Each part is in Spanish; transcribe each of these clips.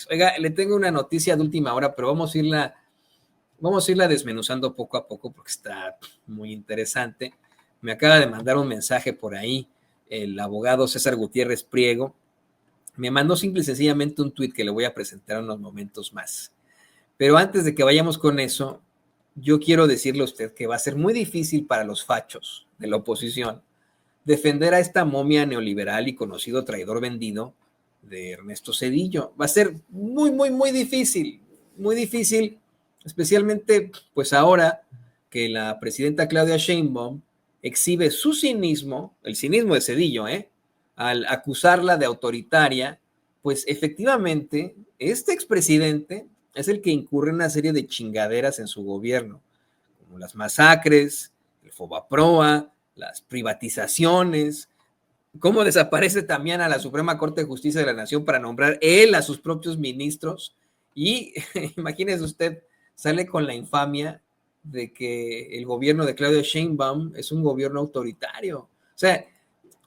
Oiga, le tengo una noticia de última hora, pero vamos a irla desmenuzando poco a poco porque está muy interesante. Me acaba de mandar un mensaje por ahí el abogado César Gutiérrez Priego. Me mandó simple y sencillamente un tuit que le voy a presentar en unos momentos más. Pero antes de que vayamos con eso, yo quiero decirle a usted que va a ser muy difícil para los fachos de la oposición defender a esta momia neoliberal y conocido traidor vendido de Ernesto Zedillo. Va a ser muy, muy, muy difícil, especialmente pues ahora que la presidenta Claudia Sheinbaum exhibe su cinismo, el cinismo de Zedillo, al acusarla de autoritaria, pues efectivamente este expresidente es el que incurre en una serie de chingaderas en su gobierno, como las masacres, el Fobaproa, las privatizaciones, cómo desaparece también a la Suprema Corte de Justicia de la Nación para nombrar él a sus propios ministros y imagínese usted, sale con la infamia de que el gobierno de Claudia Sheinbaum es un gobierno autoritario. O sea,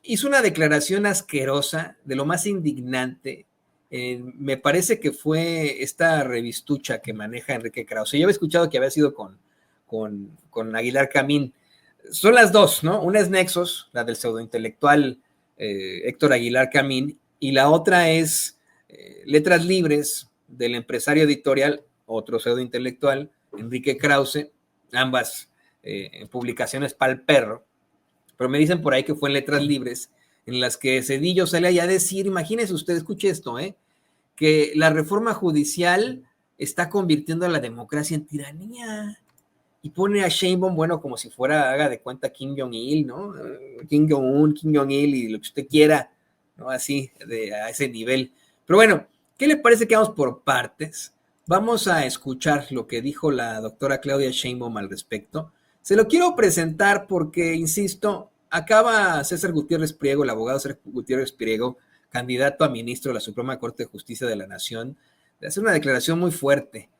hizo una declaración asquerosa, de lo más indignante. Me parece que fue esta revistucha que maneja Enrique Krause. Yo había escuchado que había sido con Aguilar Camín. Son las dos, ¿no? Una es Nexos, la del pseudointelectual Héctor Aguilar Camín, y la otra es Letras Libres, del empresario editorial, otro pseudointelectual, Enrique Krause, ambas publicaciones para el perro. Pero me dicen por ahí que fue en Letras Libres, en las que Zedillo sale allá a decir, imagínese usted, escuche esto, que la reforma judicial está convirtiendo a la democracia en tiranía. Y pone a Sheinbaum, bueno, como si fuera, haga de cuenta, Kim Jong-il, ¿no? Kim Jong-un, Kim Jong-il y lo que usted quiera, ¿no? Así, a ese nivel. Pero bueno, ¿qué le parece que vamos por partes? Vamos a escuchar lo que dijo la doctora Claudia Sheinbaum al respecto. Se lo quiero presentar porque, insisto, acaba César Gutiérrez Priego, el abogado César Gutiérrez Priego, candidato a ministro de la Suprema Corte de Justicia de la Nación, de hacer una declaración muy fuerte.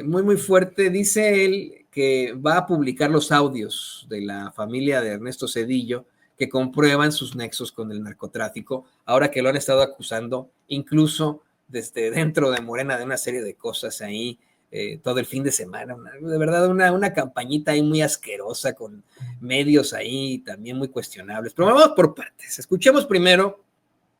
Muy fuerte. Dice él que va a publicar los audios de la familia de Ernesto Zedillo que comprueban sus nexos con el narcotráfico, ahora que lo han estado acusando, incluso desde dentro de Morena, de una serie de cosas ahí, todo el fin de semana. De verdad, una campañita ahí muy asquerosa, con medios ahí también muy cuestionables. Pero vamos por partes. Escuchemos primero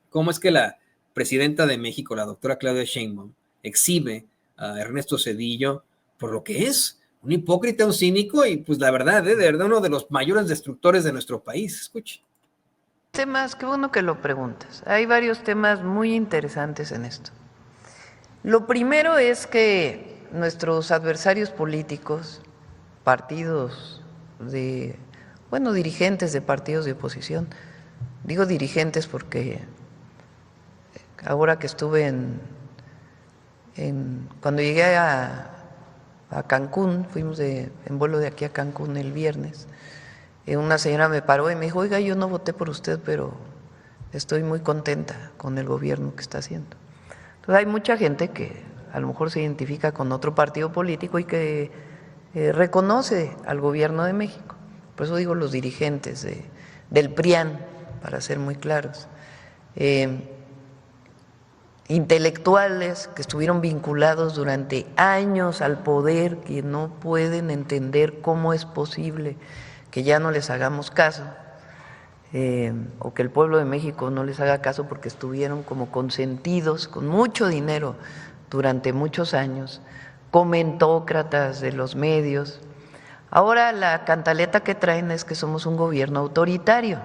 cómo es que la presidenta de México, la doctora Claudia Sheinbaum, exhibe a Ernesto Zedillo por lo que es un hipócrita, un cínico y pues la verdad, de verdad uno de los mayores destructores de nuestro país. Escuche. Temas, qué bueno que lo preguntas. Hay varios temas muy interesantes en esto. Lo primero es que nuestros adversarios políticos, partidos de, bueno, dirigentes de partidos de oposición, digo dirigentes porque ahora que estuve cuando llegué a Cancún, fuimos en vuelo de aquí a Cancún el viernes, una señora me paró y me dijo, oiga, yo no voté por usted, pero estoy muy contenta con el gobierno que está haciendo. Entonces hay mucha gente que a lo mejor se identifica con otro partido político y que reconoce al gobierno de México. Por eso digo los dirigentes del PRIAN, para ser muy claros. Intelectuales que estuvieron vinculados durante años al poder, que no pueden entender cómo es posible que ya no les hagamos caso, o que el pueblo de México no les haga caso porque estuvieron como consentidos con mucho dinero durante muchos años, comentócratas de los medios. Ahora la cantaleta que traen es que somos un gobierno autoritario.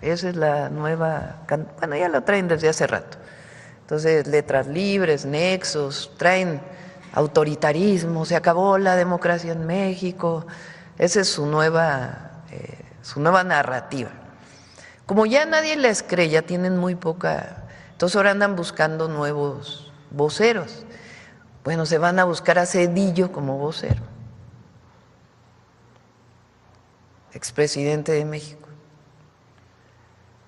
Esa es la nueva, bueno, ya lo traen desde hace rato. Entonces, Letras Libres, Nexos, traen autoritarismo, se acabó la democracia en México. Esa es su nueva narrativa. Como ya nadie les cree, ya tienen muy poca, entonces ahora andan buscando nuevos voceros. Bueno, se van a buscar a Zedillo como vocero, expresidente de México.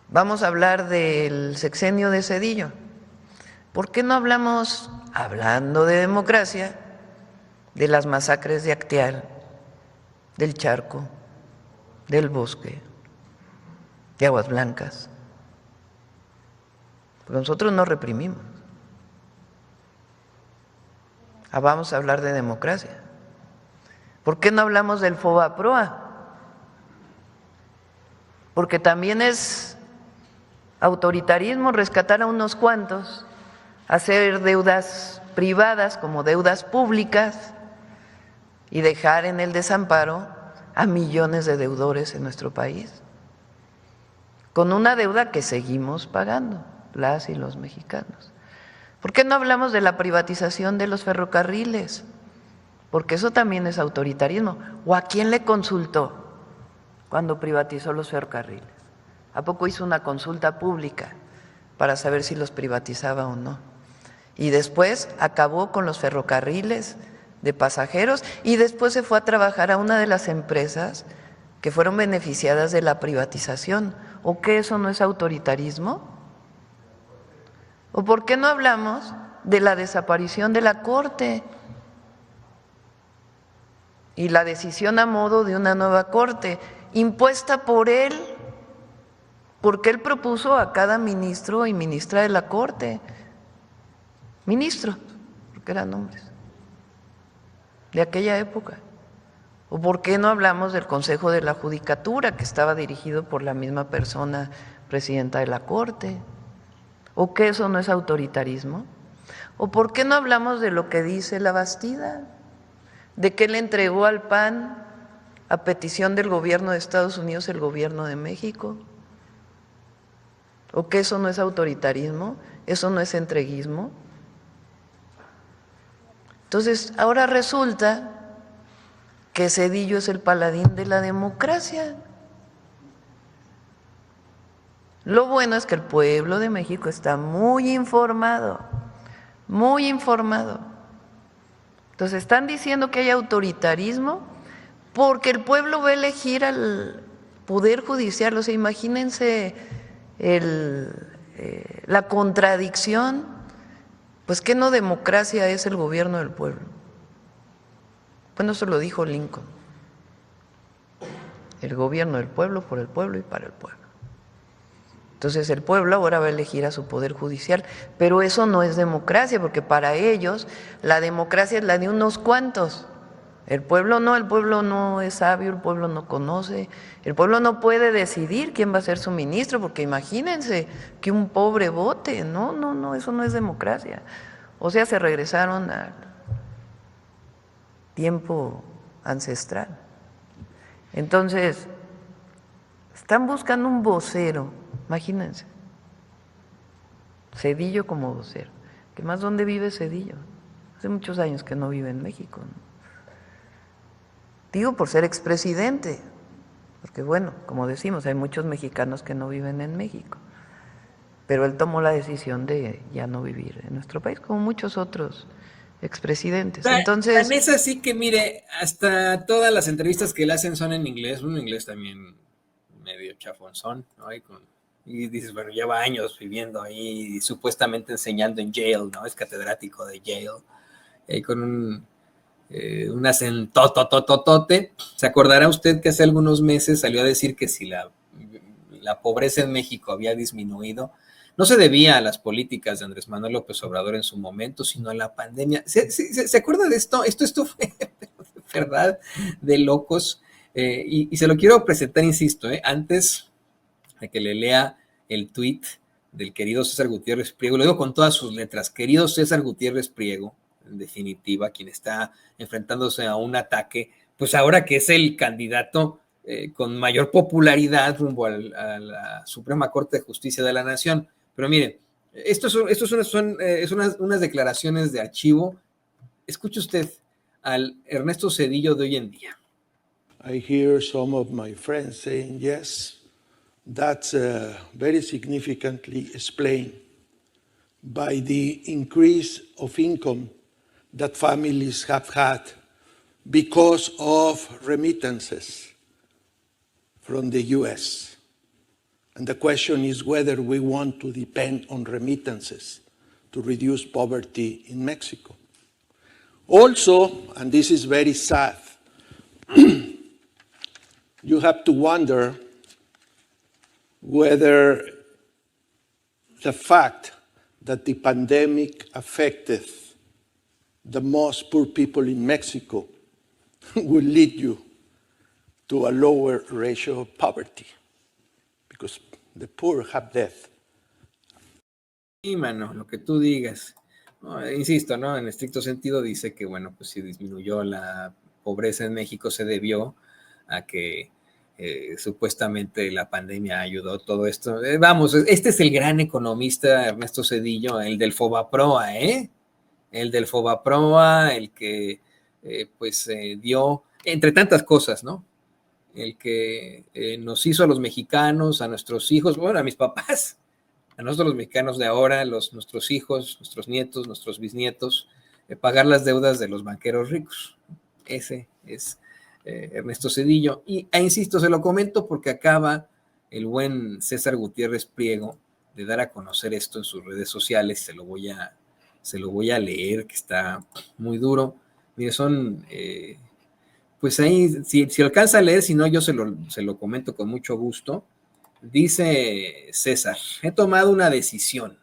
Vamos a hablar del sexenio de Zedillo. ¿Por qué no hablamos, hablando de democracia, de las masacres de Acteal, del Charco, del Bosque, de Aguas Blancas? Porque nosotros no reprimimos. Vamos a hablar de democracia. ¿Por qué no hablamos del FOBAPROA? Porque también es autoritarismo rescatar a unos cuantos, hacer deudas privadas como deudas públicas y dejar en el desamparo a millones de deudores en nuestro país, con una deuda que seguimos pagando, las y los mexicanos. ¿Por qué no hablamos de la privatización de los ferrocarriles? Porque eso también es autoritarismo. ¿O a quién le consultó cuando privatizó los ferrocarriles? ¿A poco hizo una consulta pública para saber si los privatizaba o no? Y después acabó con los ferrocarriles de pasajeros y después se fue a trabajar a una de las empresas que fueron beneficiadas de la privatización. ¿O qué, eso no es autoritarismo? ¿O por qué no hablamos de la desaparición de la Corte y la decisión a modo de una nueva Corte impuesta por él? Porque él propuso a cada ministro y ministra de la Corte, ministros, porque eran hombres, de aquella época. ¿O por qué no hablamos del Consejo de la Judicatura, que estaba dirigido por la misma persona, presidenta de la Corte? ¿O qué, eso no es autoritarismo? ¿O por qué no hablamos de lo que dice la Bastida? ¿De qué le entregó al PAN a petición del gobierno de Estados Unidos el gobierno de México? ¿O que eso no es autoritarismo? ¿Eso no es entreguismo? Entonces, ahora resulta que Zedillo es el paladín de la democracia. Lo bueno es que el pueblo de México está muy informado, muy informado. Entonces, están diciendo que hay autoritarismo porque el pueblo va a elegir al Poder Judicial. O sea, imagínense la contradicción. Pues ¿qué no democracia es el gobierno del pueblo? Bueno, eso lo dijo Lincoln. El gobierno del pueblo, por el pueblo y para el pueblo. Entonces el pueblo ahora va a elegir a su Poder Judicial, pero eso no es democracia, porque para ellos la democracia es la de unos cuantos. El pueblo no es sabio, el pueblo no conoce, el pueblo no puede decidir quién va a ser su ministro, porque imagínense que un pobre vote. No, eso no es democracia. O sea, se regresaron al tiempo ancestral. Entonces, están buscando un vocero, imagínense, Zedillo como vocero. ¿Qué más? ¿Dónde vive Zedillo? Hace muchos años que no vive en México, ¿no? Digo por ser expresidente, porque bueno, como decimos, hay muchos mexicanos que no viven en México, pero él tomó la decisión de ya no vivir en nuestro país, como muchos otros expresidentes. Entonces, tan es así que mire, hasta todas las entrevistas que le hacen son en inglés, un inglés también medio chafonzón, ¿no? Y dices, bueno, lleva años viviendo ahí y supuestamente enseñando en Yale, ¿no? Es catedrático de Yale, con un acentotototote. ¿Se acordará usted que hace algunos meses salió a decir que si la pobreza en México había disminuido, no se debía a las políticas de Andrés Manuel López Obrador en su momento, sino a la pandemia? ¿Se acuerda de esto? Esto fue verdad de locos. Y se lo quiero presentar, insisto, antes de que le lea el tuit del querido César Gutiérrez Priego. Lo digo con todas sus letras. Querido César Gutiérrez Priego, en definitiva, quien está enfrentándose a un ataque, pues ahora que es el candidato con mayor popularidad rumbo a la Suprema Corte de Justicia de la Nación. Pero mire, esto son unas declaraciones de archivo. Escuche usted al Ernesto Zedillo de hoy en día. I hear some of my friends saying, yes, that's very significantly explained by the increase of income that families have had because of remittances from the US. And the question is whether we want to depend on remittances to reduce poverty in Mexico. Also, and this is very sad, you have to wonder whether the fact that the pandemic affected the most poor people in Mexico will lead you to a lower ratio of poverty, because the poor have death. Sí, mano, lo que tú digas. No, insisto, ¿no? En estricto sentido dice que, bueno, pues si disminuyó la pobreza en México se debió a que supuestamente la pandemia ayudó todo esto. Vamos, este es el gran economista Ernesto Zedillo, el del Fobaproa, ¿eh? El del Fobaproa, el que dio, entre tantas cosas, ¿no? El que nos hizo a los mexicanos, a nuestros hijos, bueno, a mis papás, a nosotros los mexicanos de ahora, nuestros hijos, nuestros nietos, nuestros bisnietos, pagar las deudas de los banqueros ricos. Ese es Ernesto Zedillo. Y insisto, se lo comento porque acaba el buen César Gutiérrez Priego de dar a conocer esto en sus redes sociales. Se lo voy a leer, que está muy duro. Mire, son... pues ahí, si alcanza a leer, si no, yo se lo comento con mucho gusto. Dice César, he tomado una decisión.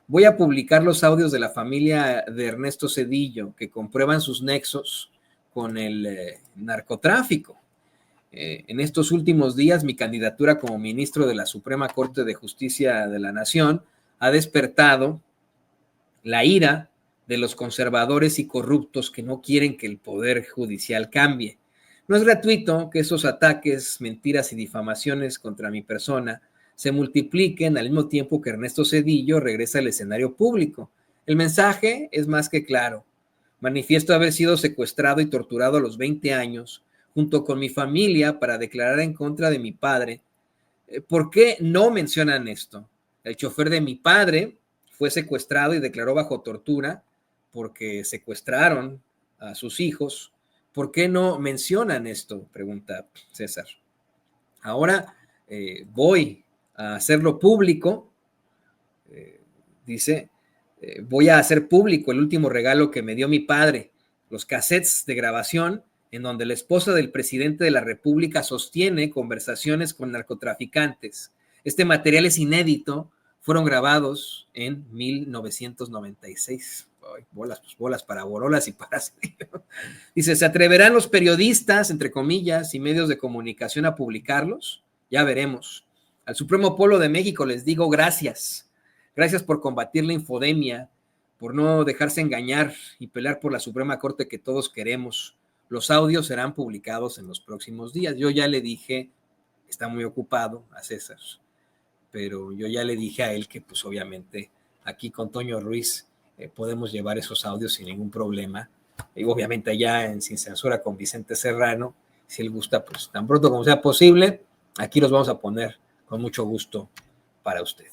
Voy a publicar los audios de la familia de Ernesto Zedillo que comprueban sus nexos con el narcotráfico. En estos últimos días, mi candidatura como ministro de la Suprema Corte de Justicia de la Nación ha despertado la ira de los conservadores y corruptos que no quieren que el poder judicial cambie. No es gratuito que esos ataques, mentiras y difamaciones contra mi persona se multipliquen al mismo tiempo que Ernesto Zedillo regresa al escenario público. El mensaje es más que claro. Manifiesto haber sido secuestrado y torturado a los 20 años junto con mi familia para declarar en contra de mi padre. ¿Por qué no mencionan esto? El chofer de mi padre fue secuestrado y declaró bajo tortura porque secuestraron a sus hijos. ¿Por qué no mencionan esto? Pregunta César. Ahora voy a hacerlo público. Dice, voy a hacer público el último regalo que me dio mi padre, los cassettes de grabación en donde la esposa del presidente de la República sostiene conversaciones con narcotraficantes. Este material es inédito, fueron grabados en 1996. Ay, bolas para borolas y para... Dice, ¿se atreverán los periodistas, entre comillas, y medios de comunicación a publicarlos? Ya veremos. Al Supremo Pueblo de México les digo gracias. Gracias por combatir la infodemia, por no dejarse engañar y pelear por la Suprema Corte que todos queremos. Los audios serán publicados en los próximos días. Yo ya le dije, está muy ocupado a César, pero yo ya le dije a él que pues obviamente aquí con Toño Ruiz podemos llevar esos audios sin ningún problema. Y obviamente allá en Sin Censura con Vicente Serrano, si él gusta, pues tan pronto como sea posible, aquí los vamos a poner con mucho gusto para usted.